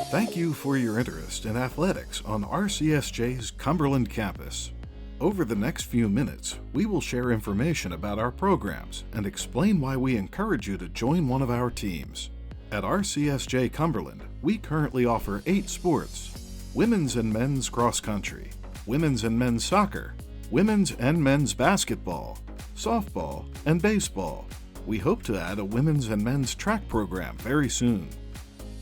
Thank you for your interest in athletics on RCSJ's Cumberland campus. Over the next few minutes, we will share information about our programs and explain why we encourage you to join one of our teams. At RCSJ Cumberland, we currently offer 8 sports: women's and men's cross country, women's and men's soccer, women's and men's basketball, softball, and baseball. We hope to add a women's and men's track program very soon.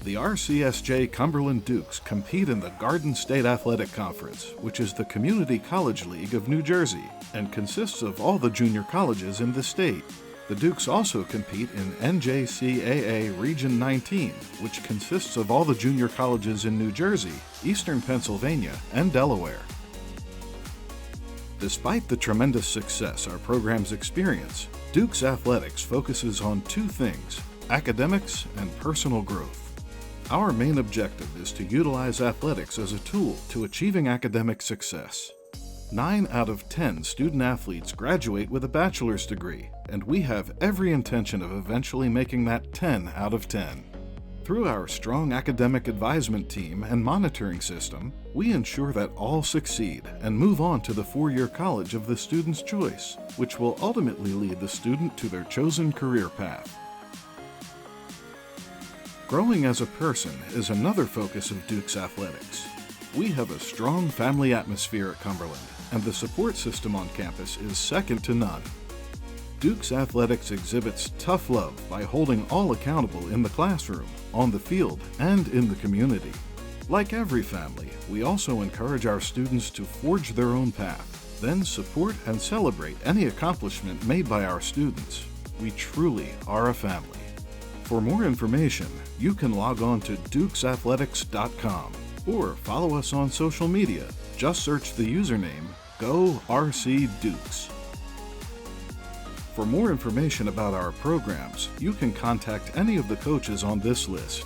The RCSJ Cumberland Dukes compete in the Garden State Athletic Conference, which is the community college league of New Jersey and consists of all the junior colleges in the state. The Dukes also compete in NJCAA Region 19, which consists of all the junior colleges in New Jersey, Eastern Pennsylvania, and Delaware. Despite the tremendous success our programs experience, Dukes Athletics focuses on 2 things: academics and personal growth. Our main objective is to utilize athletics as a tool to achieving academic success. 9 out of 10 student athletes graduate with a bachelor's degree, and we have every intention of eventually making that 10 out of 10. Through our strong academic advisement team and monitoring system, we ensure that all succeed and move on to the 4-year college of the student's choice, which will ultimately lead the student to their chosen career path. Growing as a person is another focus of Dukes Athletics. We have a strong family atmosphere at Cumberland, and the support system on campus is second to none. Dukes Athletics exhibits tough love by holding all accountable in the classroom, on the field, and in the community. Like every family, we also encourage our students to forge their own path, then support and celebrate any accomplishment made by our students. We truly are a family. For more information, you can log on to dukesathletics.com or follow us on social media. Just search the username GoRCDukes. For more information about our programs, you can contact any of the coaches on this list.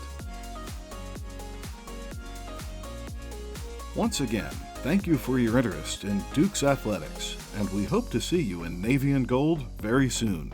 Once again, thank you for your interest in Dukes Athletics, and we hope to see you in Navy and Gold very soon.